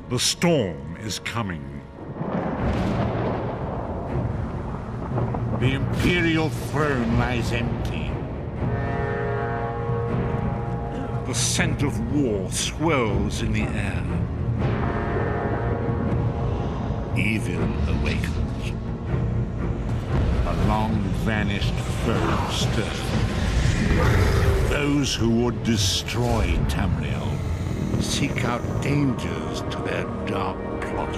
The storm is coming. The Imperial throne lies empty. The scent of war swirls in the air. Evil awakens. A long-vanished foe stirs. Those who would destroy Tamriel seek out dangers to their dark plot.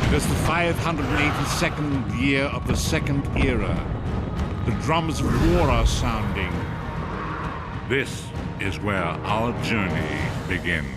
It is the 582nd year of the Second Era. The drums of war are sounding. This is where our journey begins.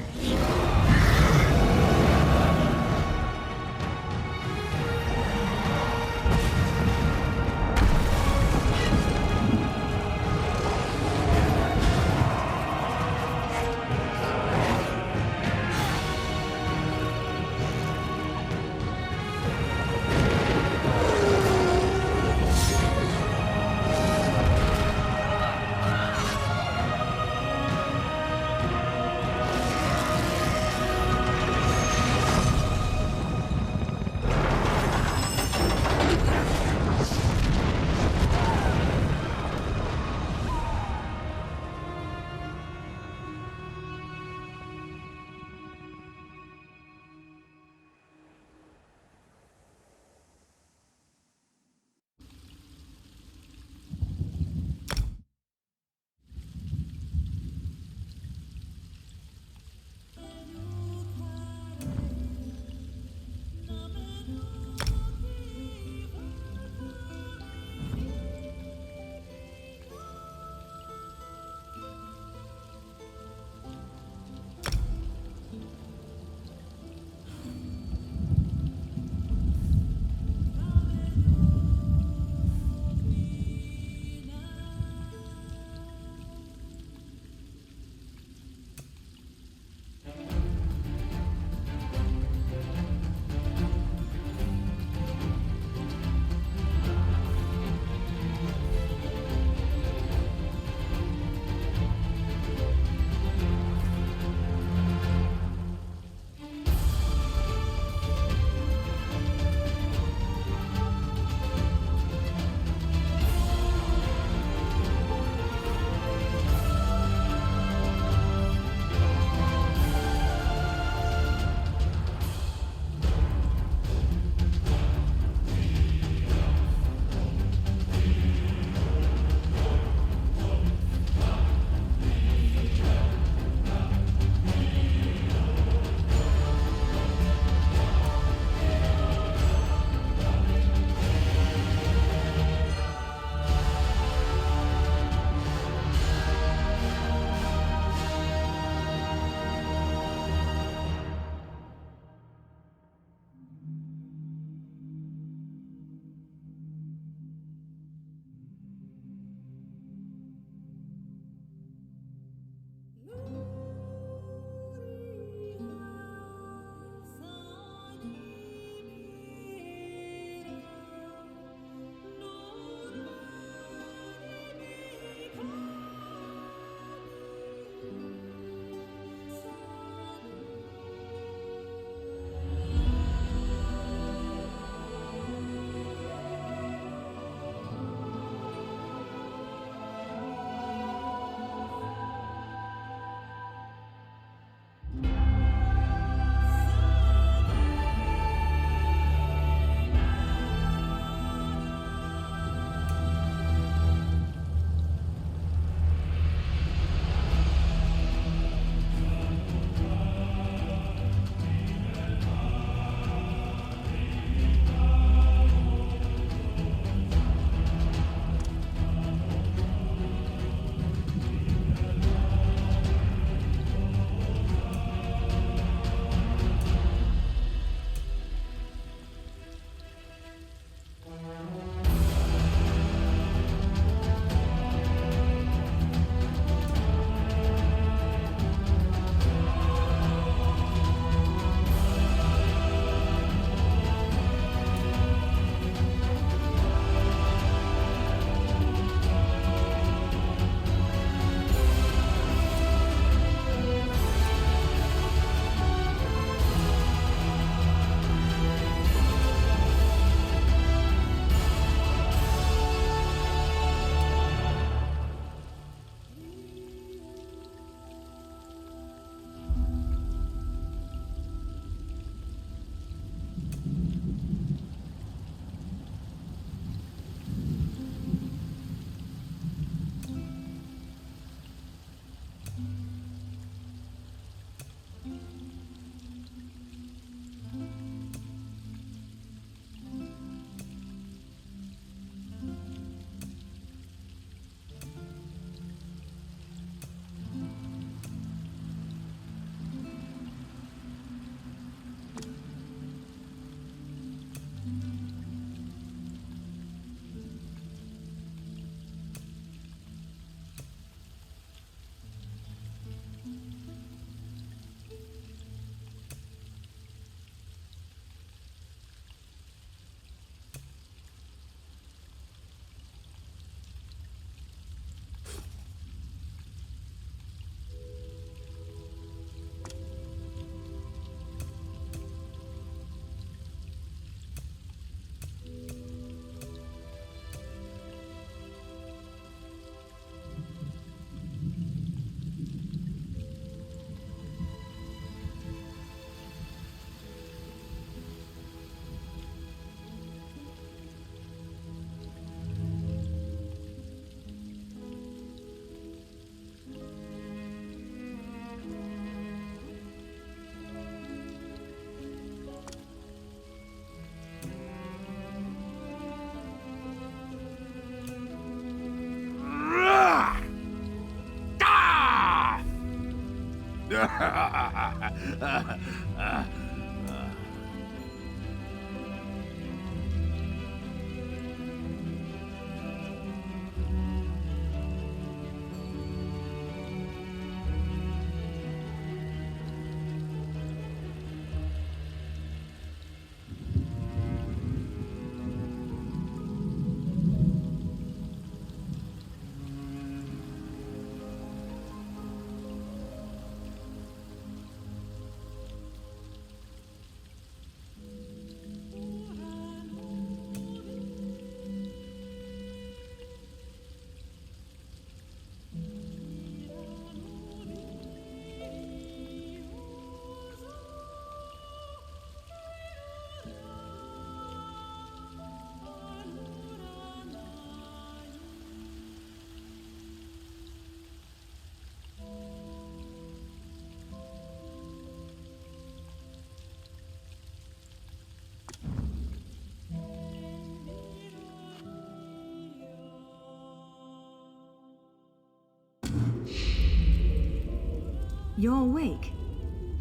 You're awake.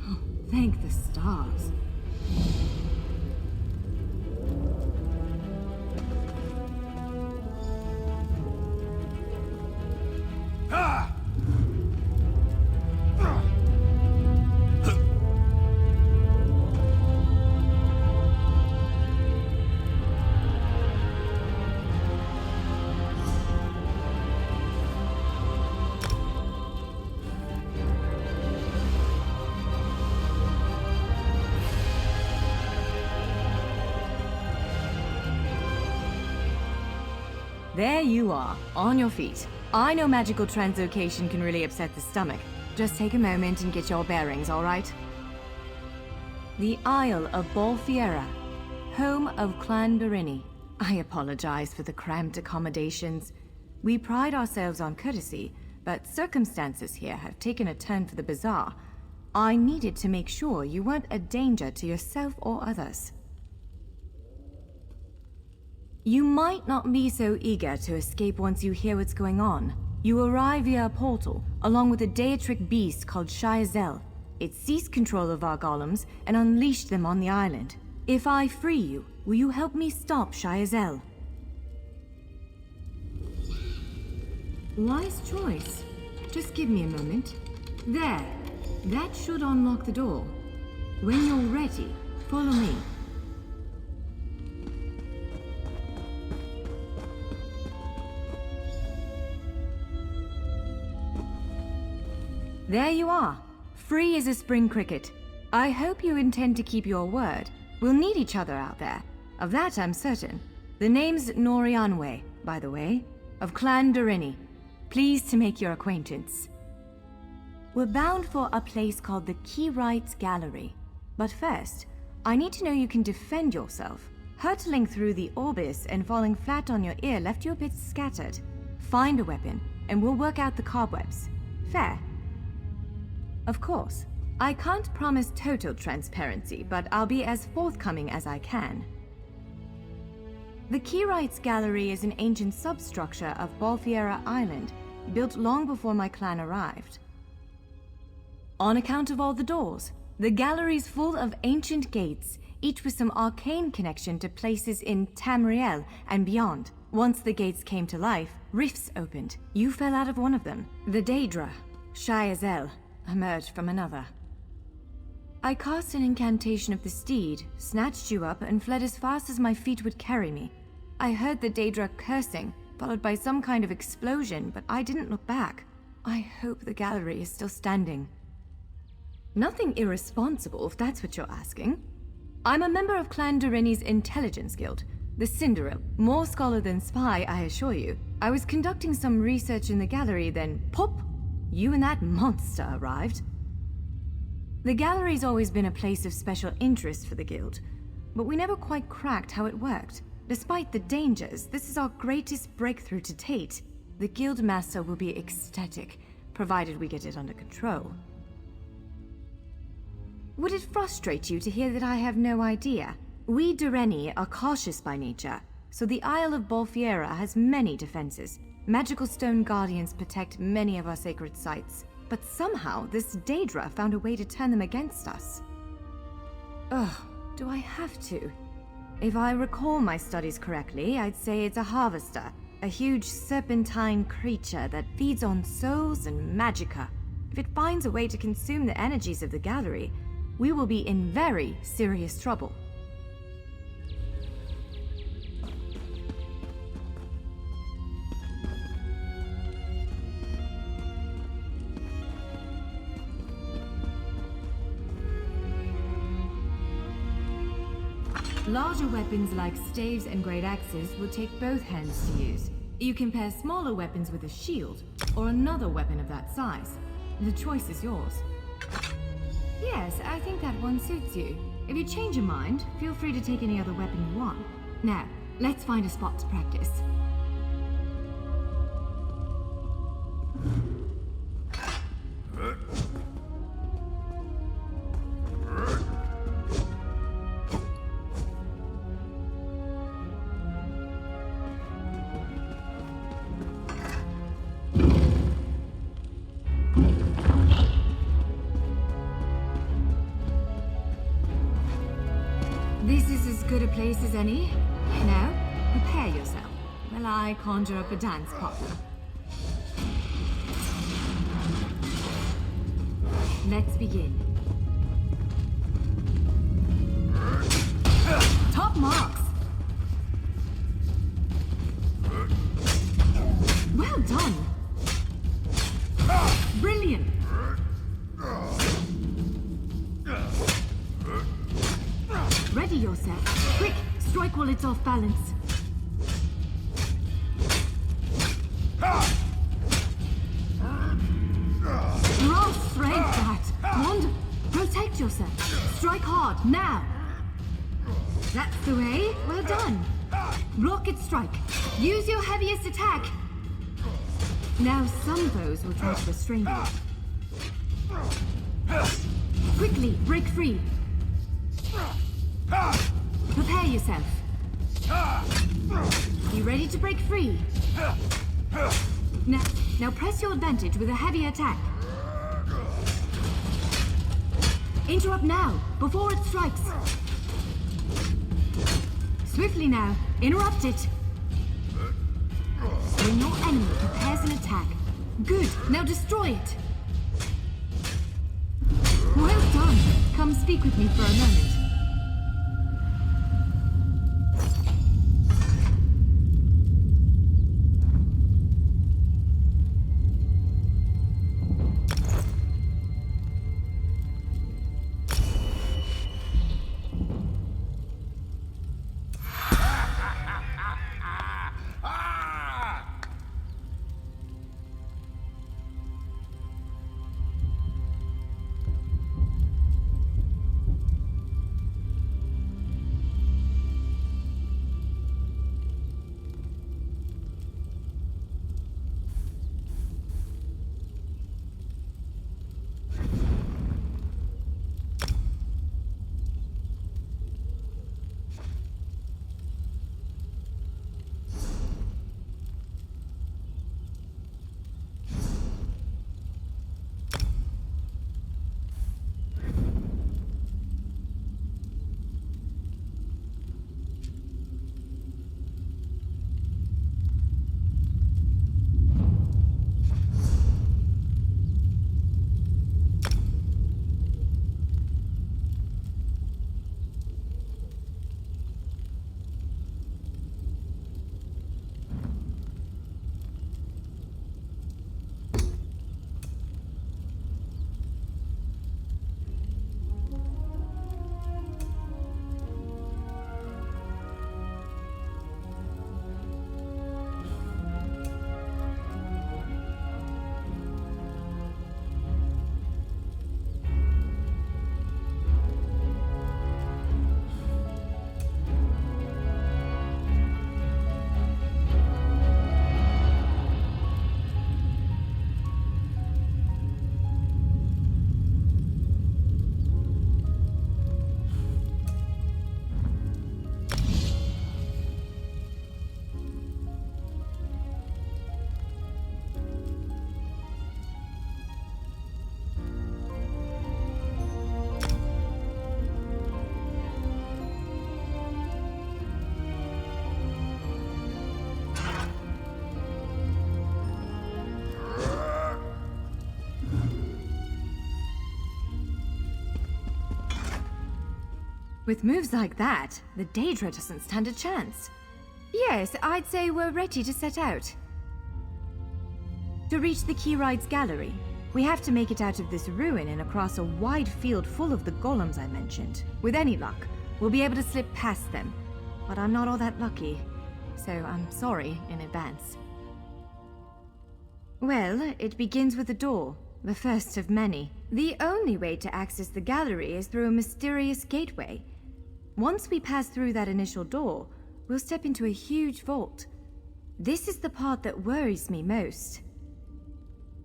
Oh, thank the stars. There you are, on your feet. I know magical translocation can really upset the stomach. Just take a moment and get your bearings, all right? The Isle of Bolfiera, home of Clan Berini. I apologize for the cramped accommodations. We pride ourselves on courtesy, but circumstances here have taken a turn for the bizarre. I needed to make sure you weren't a danger to yourself or others. You might not be so eager to escape once you hear what's going on. You arrive via a portal, along with a deitric beast called Shayazel. It seized control of our golems and unleashed them on the island. If I free you, will you help me stop Shayazel? Wise choice. Just give me a moment. There. That should unlock the door. When you're ready, follow me. There you are, free as a spring cricket. I hope you intend to keep your word. We'll need each other out there. Of that I'm certain. The name's Norianwe, by the way, of Clan Berini. Pleased to make your acquaintance. We're bound for a place called the Keyrights Gallery. But first, I need to know you can defend yourself. Hurtling through the Orbis and falling flat on your ear left you a bit scattered. Find a weapon, and we'll work out the cobwebs. Fair? Of course. I can't promise total transparency, but I'll be as forthcoming as I can. The Keyrights Gallery is an ancient substructure of Bolfiera Island, built long before my clan arrived. On account of all the doors, the gallery's full of ancient gates, each with some arcane connection to places in Tamriel and beyond. Once the gates came to life, rifts opened. You fell out of one of them. The Daedra, Shayazel, emerged from another. I cast an incantation of the steed, snatched you up, and fled as fast as my feet would carry me. I heard the Daedra cursing, followed by some kind of explosion, but I didn't look back. I hope the gallery is still standing. Nothing irresponsible, if that's what you're asking. I'm a member of Clan Berini's intelligence guild, the Cinderell. More scholar than spy, I assure you. I was conducting some research in the gallery, then pop! You and that monster arrived. The gallery's always been a place of special interest for the guild, but we never quite cracked how it worked. Despite the dangers, this is our greatest breakthrough to date. The guild master will be ecstatic, provided we get it under control. Would it frustrate you to hear that I have no idea? We Dureni are cautious by nature, so the Isle of Bolfiera has many defenses. Magical stone guardians protect many of our sacred sites. but somehow this Daedra found a way to turn them against us. Ugh, do I have to? If I recall my studies correctly, I'd say it's a harvester, a huge serpentine creature that feeds on souls and magicka. If it finds a way to consume the energies of the gallery, we will be in very serious trouble. Larger weapons like staves and great axes will take both hands to use. You can pair smaller weapons with a shield, or another weapon of that size. The choice is yours. Yes, I think that one suits you. If you change your mind, feel free to take any other weapon you want. Now, let's find a spot to practice. This is as good a place as any. Now, prepare yourself while I conjure up a dance partner. Let's begin. Top marks! Well done! Brilliant! Ready yourself. Quick, strike while it's off balance. Raw strength, that. Wand, protect yourself. Strike hard, now. That's the way. Well done. Block its strike. Use your heaviest attack. Now some foes will try to restrain you. Quickly, break free. Prepare yourself. Be ready to break free. Now press your advantage with a heavy attack. Interrupt now, before it strikes. Swiftly now, interrupt it. When your enemy prepares an attack. Good, now destroy it. Well done. Come speak with me for a moment. With moves like that, the Daedra doesn't stand a chance. Yes, I'd say we're ready to set out. To reach the Keyride's gallery, we have to make it out of this ruin and across a wide field full of the golems I mentioned. With any luck, we'll be able to slip past them. But I'm not all that lucky, so I'm sorry in advance. Well, it begins with a door, the first of many. The only way to access the gallery is through a mysterious gateway. Once we pass through that initial door, we'll step into a huge vault. This is the part that worries me most.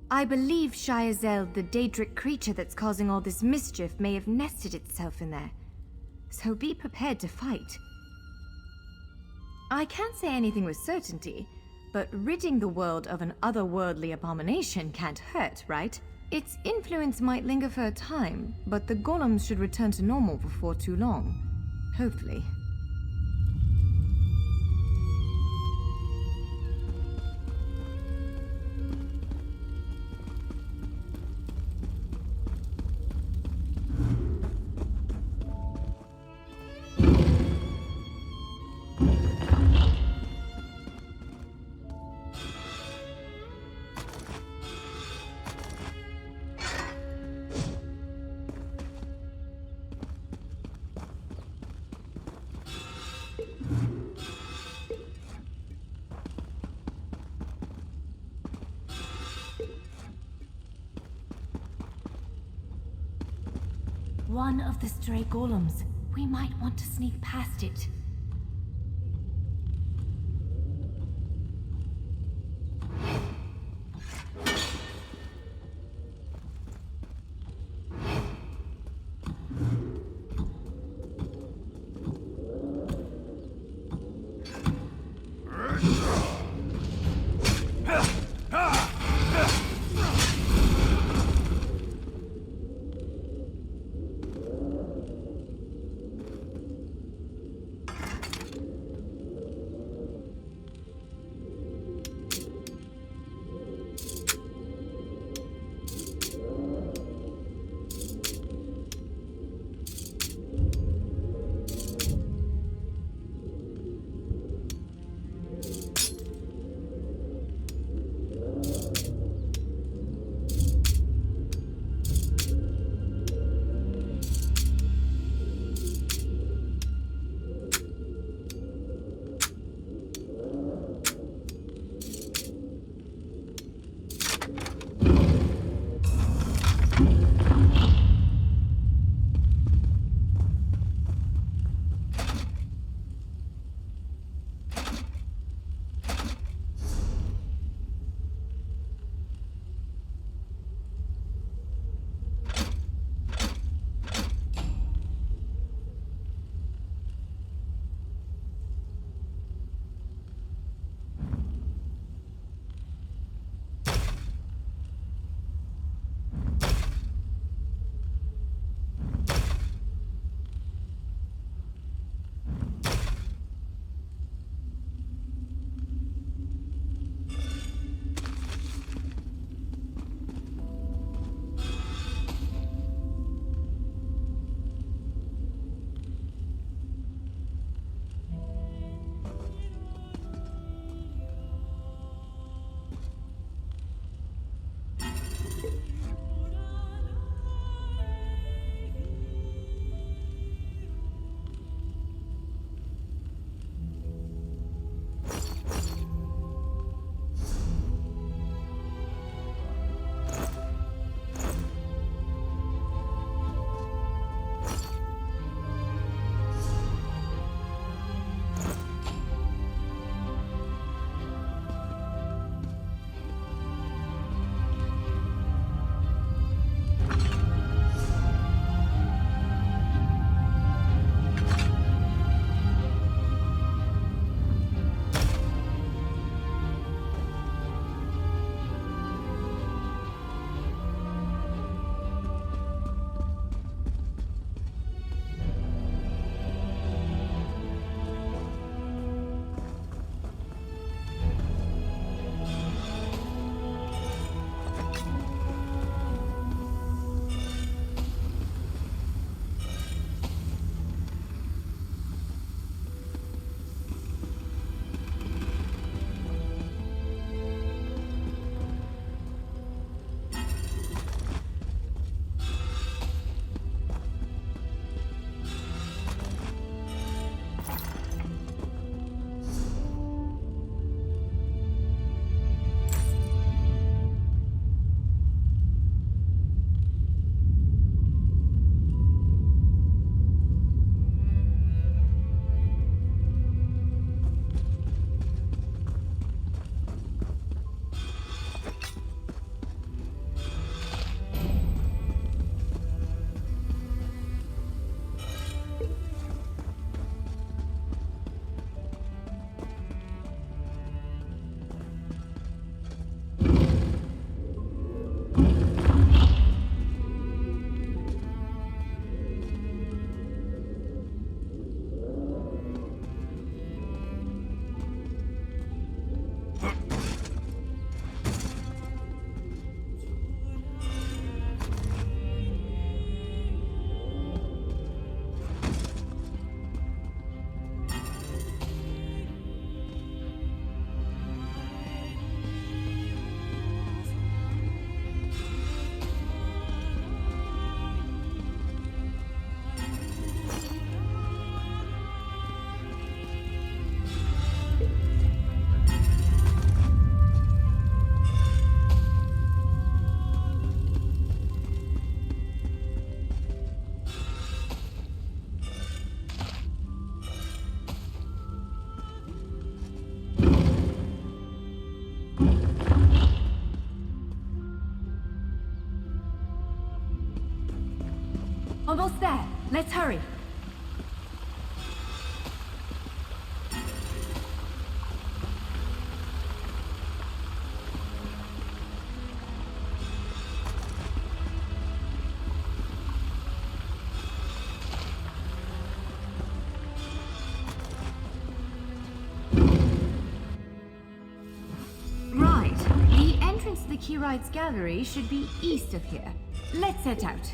I believe Shiazel, the Daedric creature that's causing all this mischief, may have nested itself in there. So be prepared to fight. I can't say anything with certainty, but ridding the world of an otherworldly abomination can't hurt, right? Its influence might linger for a time, but the golems should return to normal before too long. Hopefully. One of the stray golems. We might want to sneak past it. Almost there. Let's hurry. Right. The entrance to the Keyrights Gallery should be east of here. Let's set out.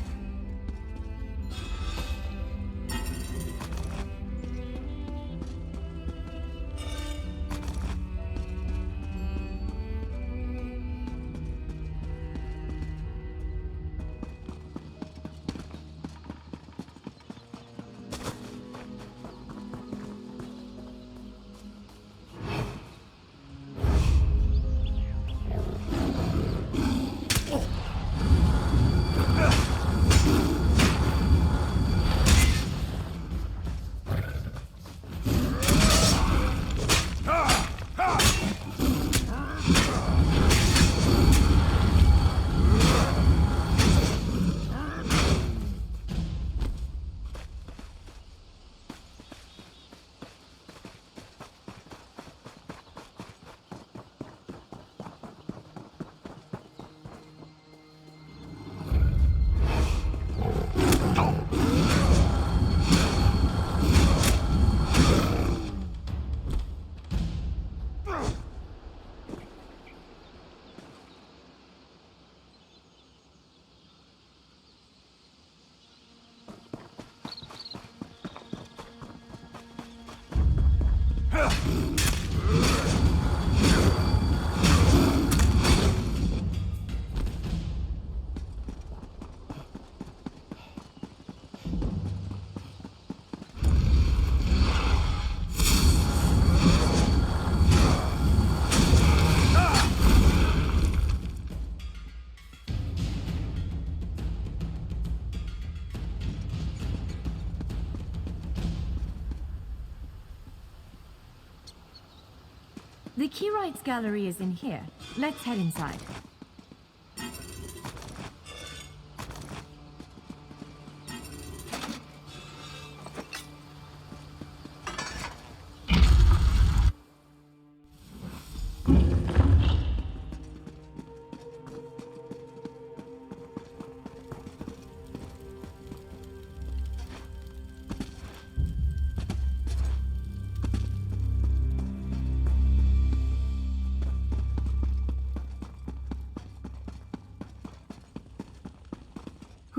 The Keyrights Gallery is in here. Let's head inside.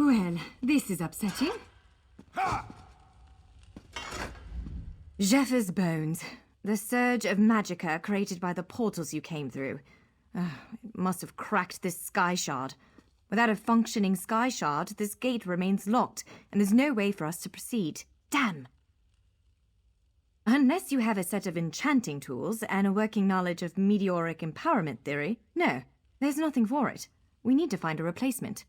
Well, this is upsetting. Jeffer's bones. The surge of magicka created by the portals you came through. It must have cracked this sky shard. Without a functioning sky shard, this gate remains locked, and there's no way for us to proceed. Damn! Unless you have a set of enchanting tools and a working knowledge of meteoric empowerment theory, no, there's nothing for it. We need to find a replacement.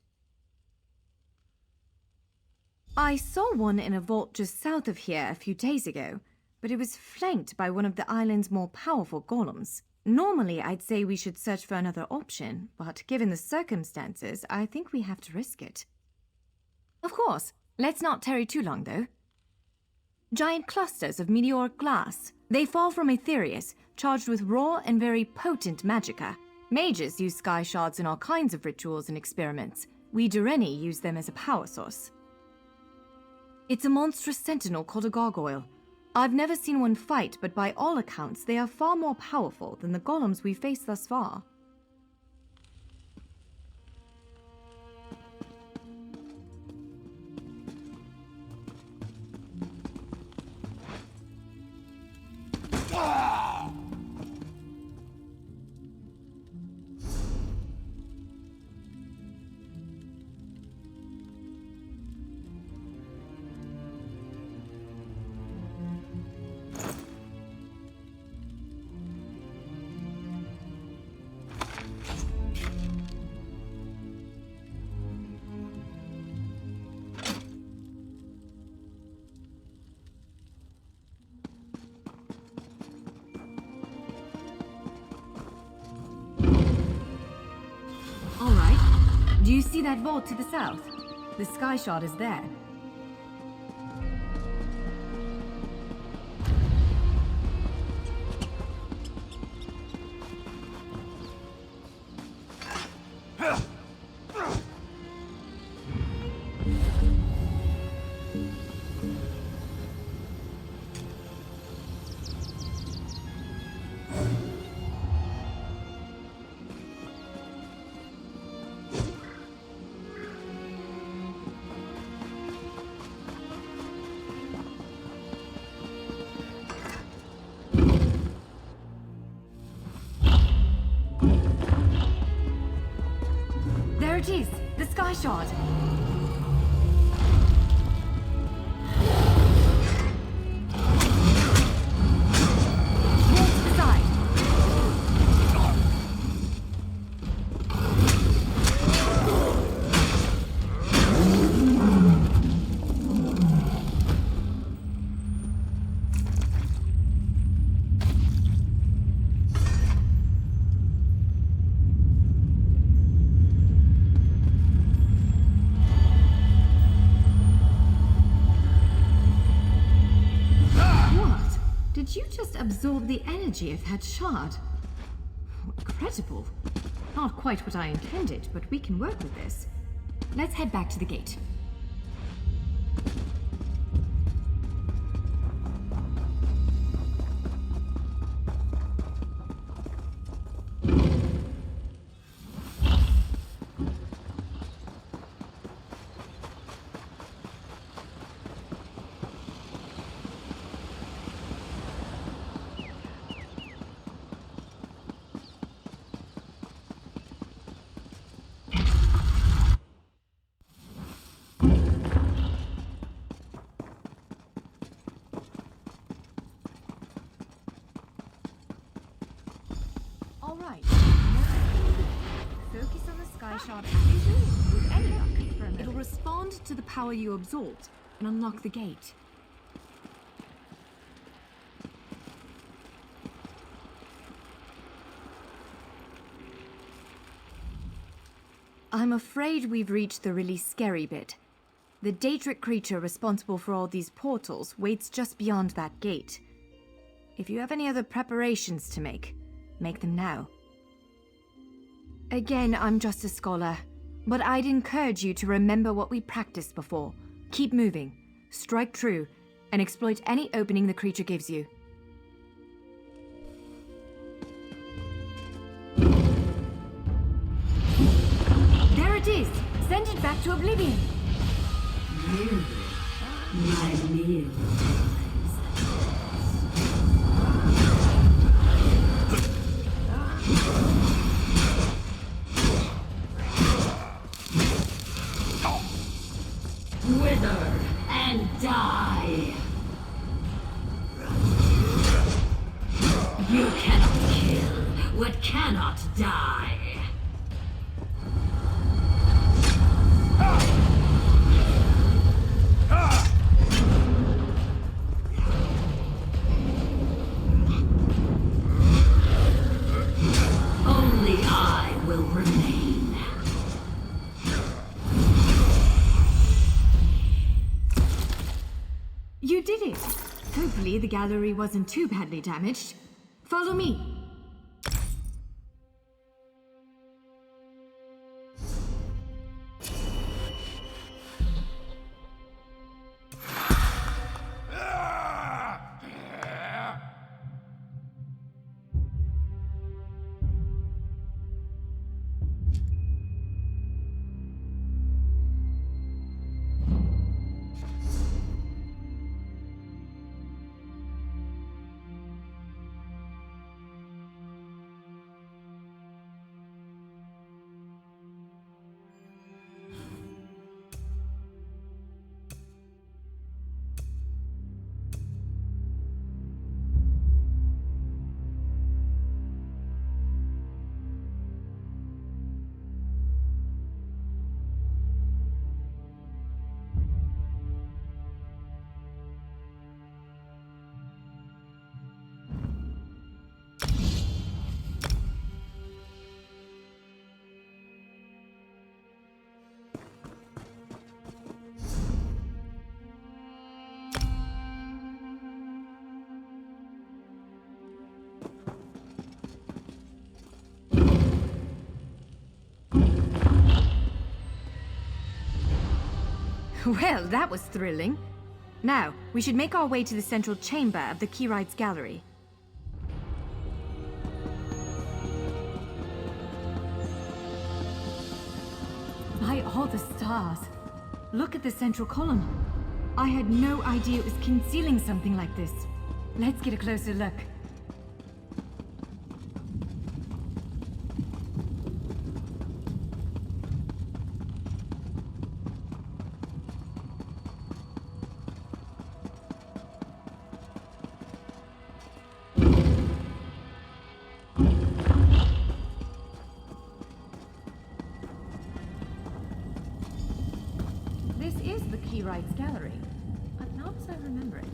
I saw one in a vault just south of here a few days ago, but it was flanked by one of the island's more powerful golems. Normally, I'd say we should search for another option, but given the circumstances, I think we have to risk it. Of course. Let's not tarry too long, though. Giant clusters of meteoric glass. They fall from Aetherius, charged with raw and very potent magicka. Mages use sky shards in all kinds of rituals and experiments. We Dureni use them as a power source. It's a monstrous sentinel called a gargoyle. I've never seen one fight, but by all accounts, they are far more powerful than the golems we've faced thus far. Do you see that vault to the south? The sky shard is there. There it is, the sky shard. More to the side. Did you just absorb the energy of that shard? Incredible. Not quite what I intended, but we can work with this. Let's head back to the gate. Alright, focus on the sky shard action with any luck for a minute. It'll respond to the power you absorbed and unlock the gate. I'm afraid we've reached the really scary bit. The Daedric creature responsible for all these portals waits just beyond that gate. If you have any other preparations to make them now. Again, I'm just a scholar, but I'd encourage you to remember what we practiced before. Keep moving, strike true, and exploit any opening the creature gives you. There it is! Send it back to oblivion! Really? My meal times. Wither and die! You cannot kill what cannot die! Only I will remain. You did it! Hopefully the gallery wasn't too badly damaged. Follow me! Well, that was thrilling. Now, we should make our way to the central chamber of the Keyrites Gallery. By all the stars. Look at the central column. I had no idea it was concealing something like this. Let's get a closer look. This is the Keyrites Gallery, but not as I remember it.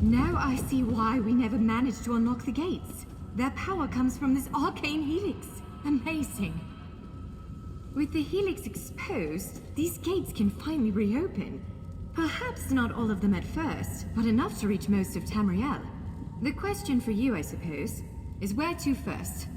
Now I see why we never managed to unlock the gates. Their power comes from this arcane helix. Amazing. With the helix exposed, these gates can finally reopen. Perhaps not all of them at first, but enough to reach most of Tamriel. The question for you, I suppose, is where to first?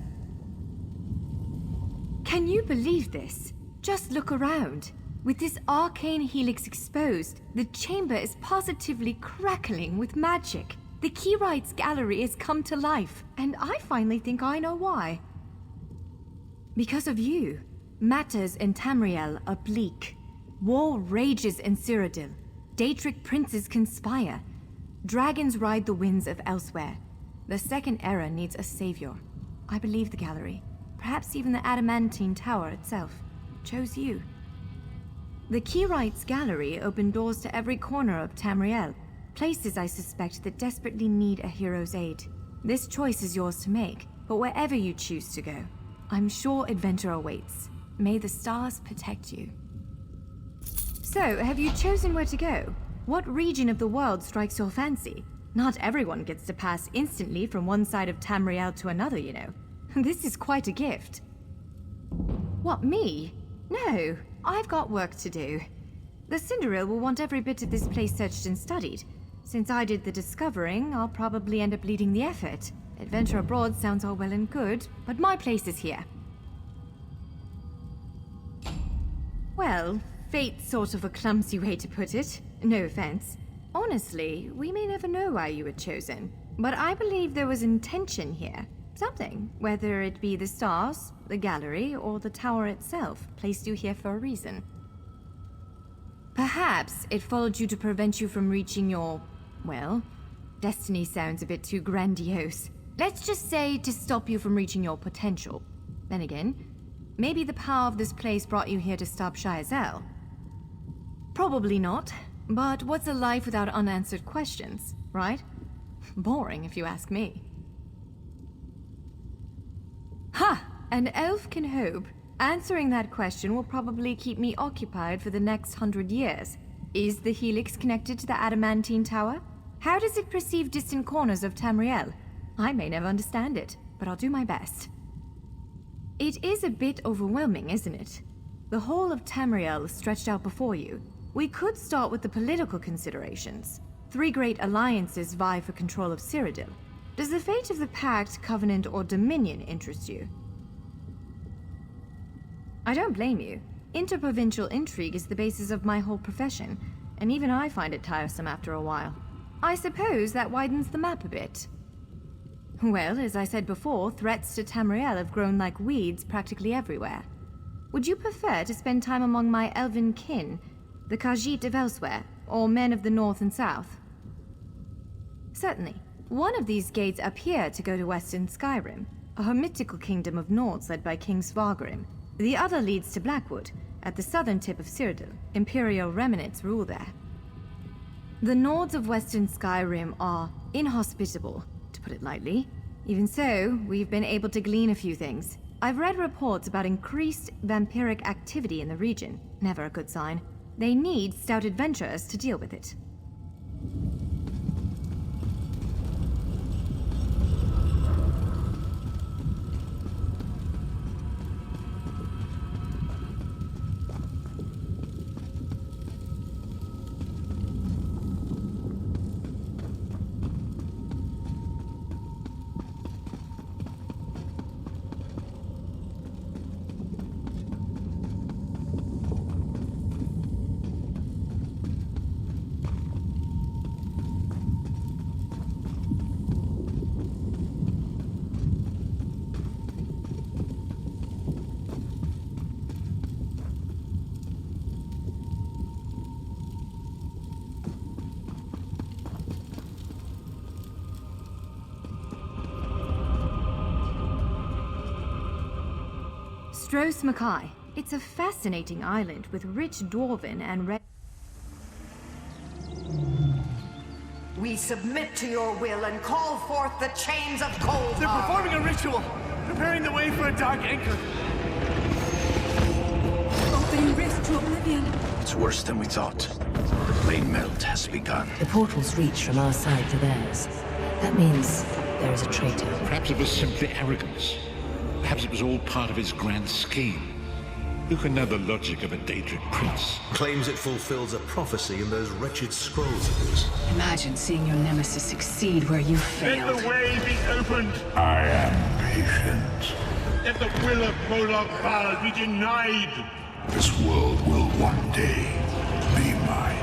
Can you believe this? Just look around. With this arcane helix exposed, the chamber is positively crackling with magic. The Keyrites Gallery has come to life, and I finally think I know why. Because of you. Matters in Tamriel are bleak. War rages in Cyrodiil. Daedric princes conspire. Dragons ride the winds of elsewhere. The Second Era needs a savior. I believe the gallery, perhaps even the Adamantine Tower itself, chose you. The Keyrites Gallery opened doors to every corner of Tamriel, places I suspect that desperately need a hero's aid. This choice is yours to make, but wherever you choose to go, I'm sure adventure awaits. May the stars protect you. So, have you chosen where to go? What region of the world strikes your fancy? Not everyone gets to pass instantly from one side of Tamriel to another, you know. This is quite a gift. What, me? No, I've got work to do. The Cinderil will want every bit of this place searched and studied. Since I did the discovering, I'll probably end up leading the effort. Adventure abroad sounds all well and good, but my place is here. Well, fate's sort of a clumsy way to put it. No offense. Honestly, we may never know why you were chosen, but I believe there was intention here. Something, whether it be the stars, the gallery, or the tower itself, placed you here for a reason. Perhaps it followed you to prevent you from reaching your, well, destiny sounds a bit too grandiose. Let's just say to stop you from reaching your potential. Then again, maybe the power of this place brought you here to stop Shayazel. Probably not, but what's a life without unanswered questions, right? Boring, if you ask me. Ha! An elf can hope. Answering that question will probably keep me occupied for the next 100 years. Is the helix connected to the Adamantine Tower? How does it perceive distant corners of Tamriel? I may never understand it, but I'll do my best. It is a bit overwhelming, isn't it? The whole of Tamriel is stretched out before you. We could start with the political considerations. 3 great alliances vie for control of Cyrodiil. Does the fate of the Pact, Covenant, or Dominion interest you? I don't blame you. Interprovincial intrigue is the basis of my whole profession, and even I find it tiresome after a while. I suppose that widens the map a bit. Well, as I said before, threats to Tamriel have grown like weeds practically everywhere. Would you prefer to spend time among my elven kin, the Khajiit of elsewhere, or men of the north and south? Certainly. One of these gates appear to go to Western Skyrim, a hermitical kingdom of Nords led by King Svargrim. The other leads to Blackwood, at the southern tip of Cyrodiil. Imperial remnants rule there. The Nords of Western Skyrim are inhospitable, to put it lightly. Even so, we've been able to glean a few things. I've read reports about increased vampiric activity in the region. Never a good sign. They need stout adventurers to deal with it. Stros Mackay. It's a fascinating island with rich dwarven and red. We submit to your will and call forth the chains of cold. They're performing a ritual, preparing the way for a dark anchor. Opening rift to oblivion. It's worse than we thought. The plane melt has begun. The portals reach from our side to theirs. That means there is a traitor. Perhaps it was simply arrogance. Perhaps it was all part of his grand scheme. Who can know the logic of a Daedric prince? Claims it fulfills a prophecy in those wretched scrolls of his. Imagine seeing your nemesis succeed where you failed. Let the way be opened! I am patient. Let the will of Prolog Val be denied! This world will one day be mine.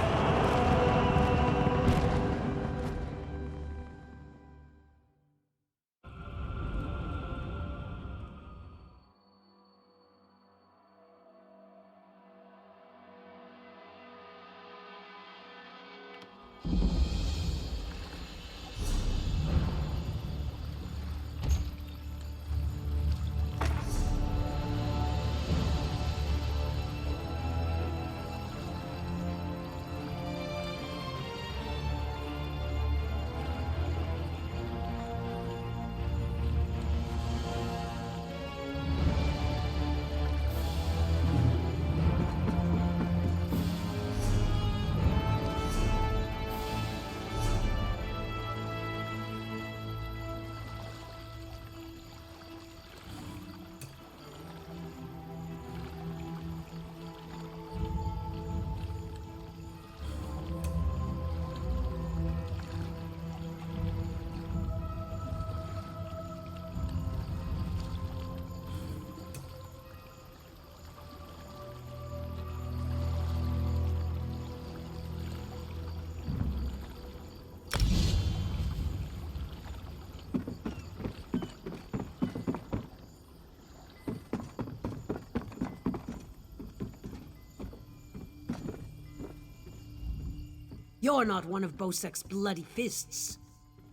You're not one of Bosek's bloody fists.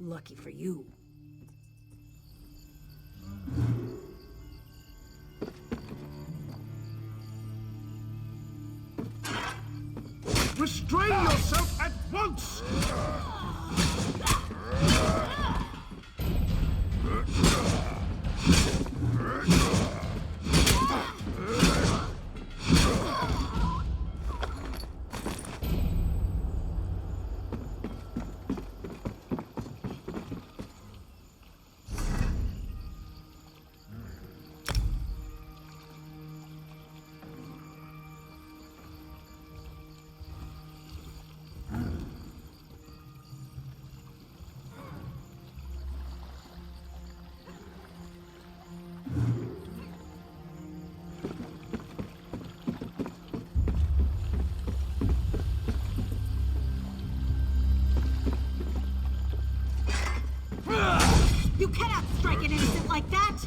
Lucky for you. Restrain yourself at once! You cannot strike an innocent like that!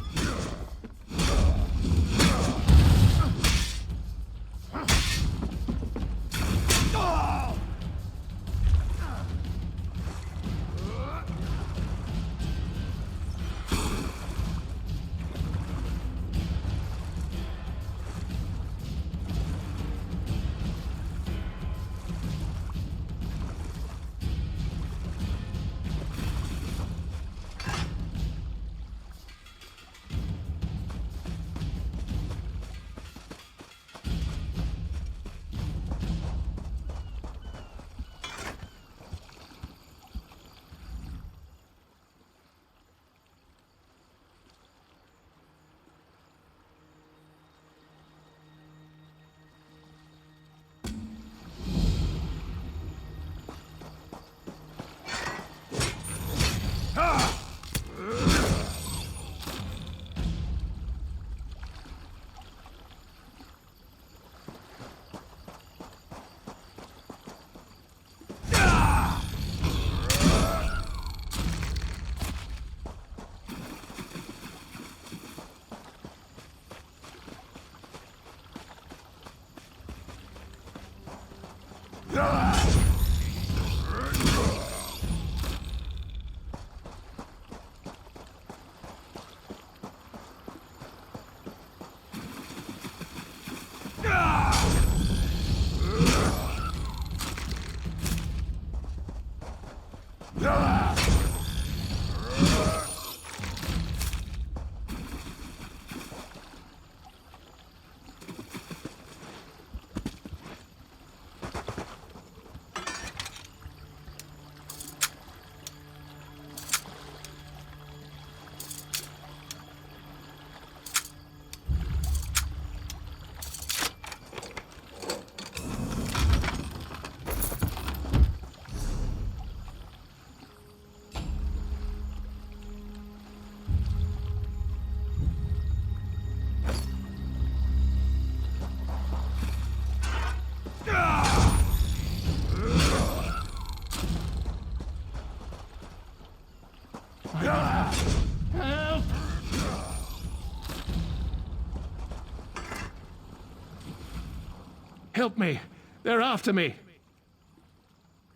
Help me. They're after me.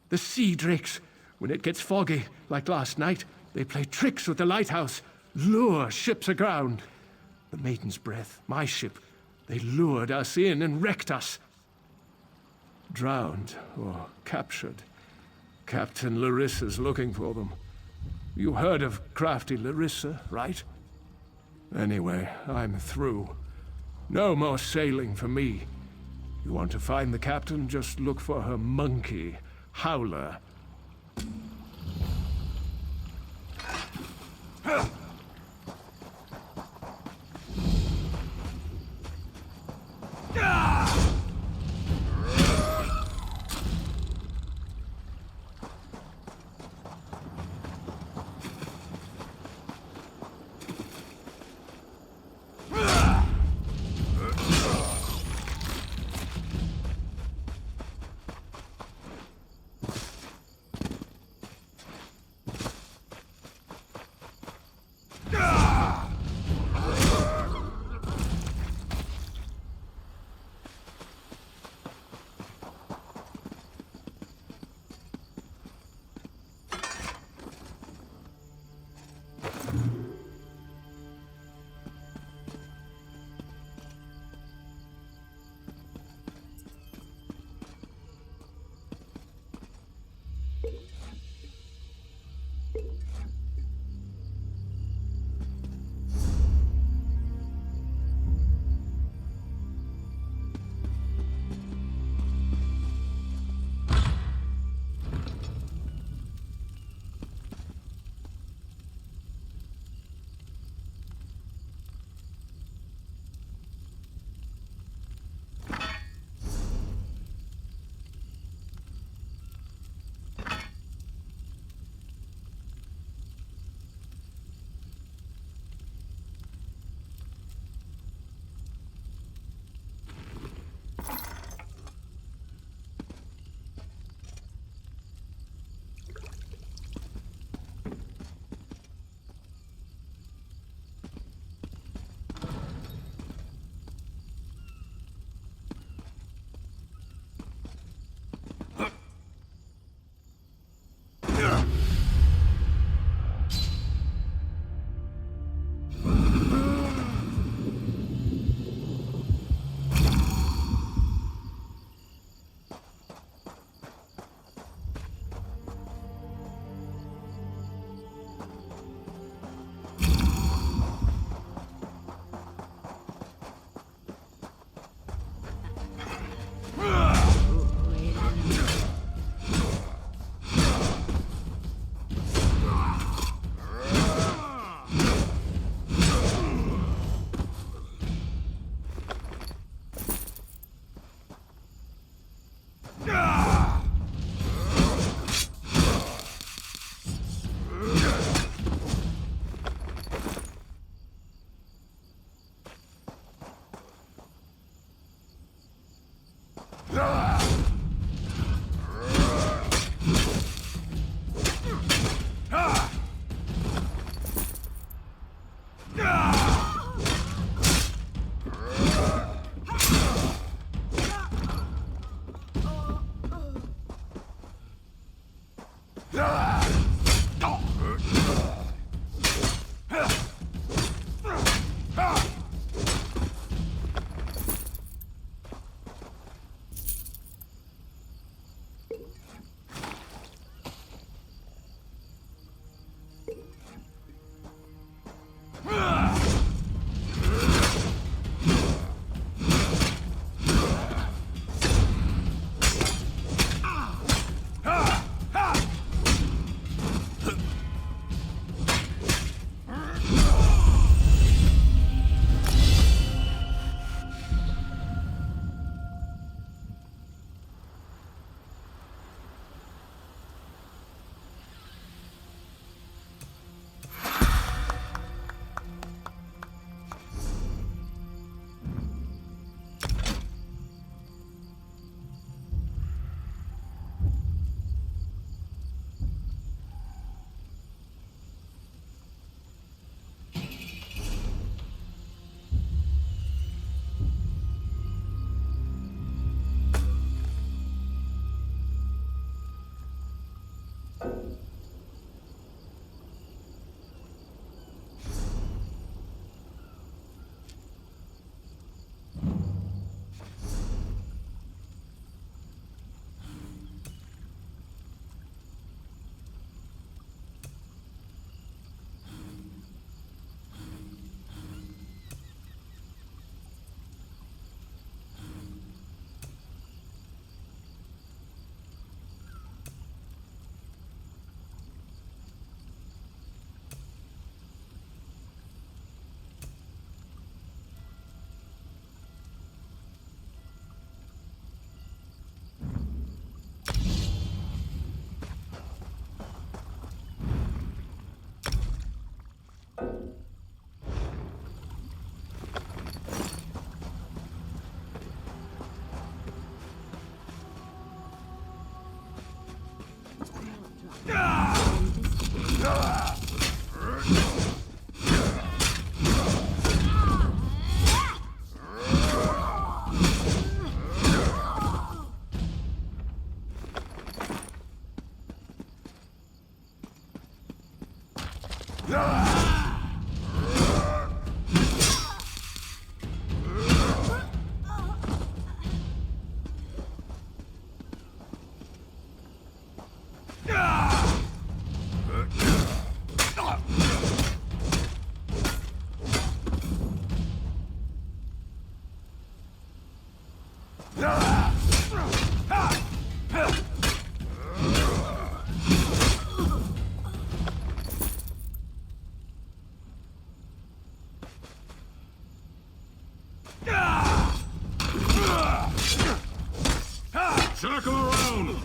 The sea drakes. When it gets foggy, like last night, they play tricks with the lighthouse, lure ships aground. The Maiden's Breath, my ship, they lured us in and wrecked us. Drowned or captured. Captain Larissa's looking for them. You heard of crafty Larissa, right? Anyway, I'm through. No more sailing for me. You want to find the captain, just look for her monkey, Howler. Circle around!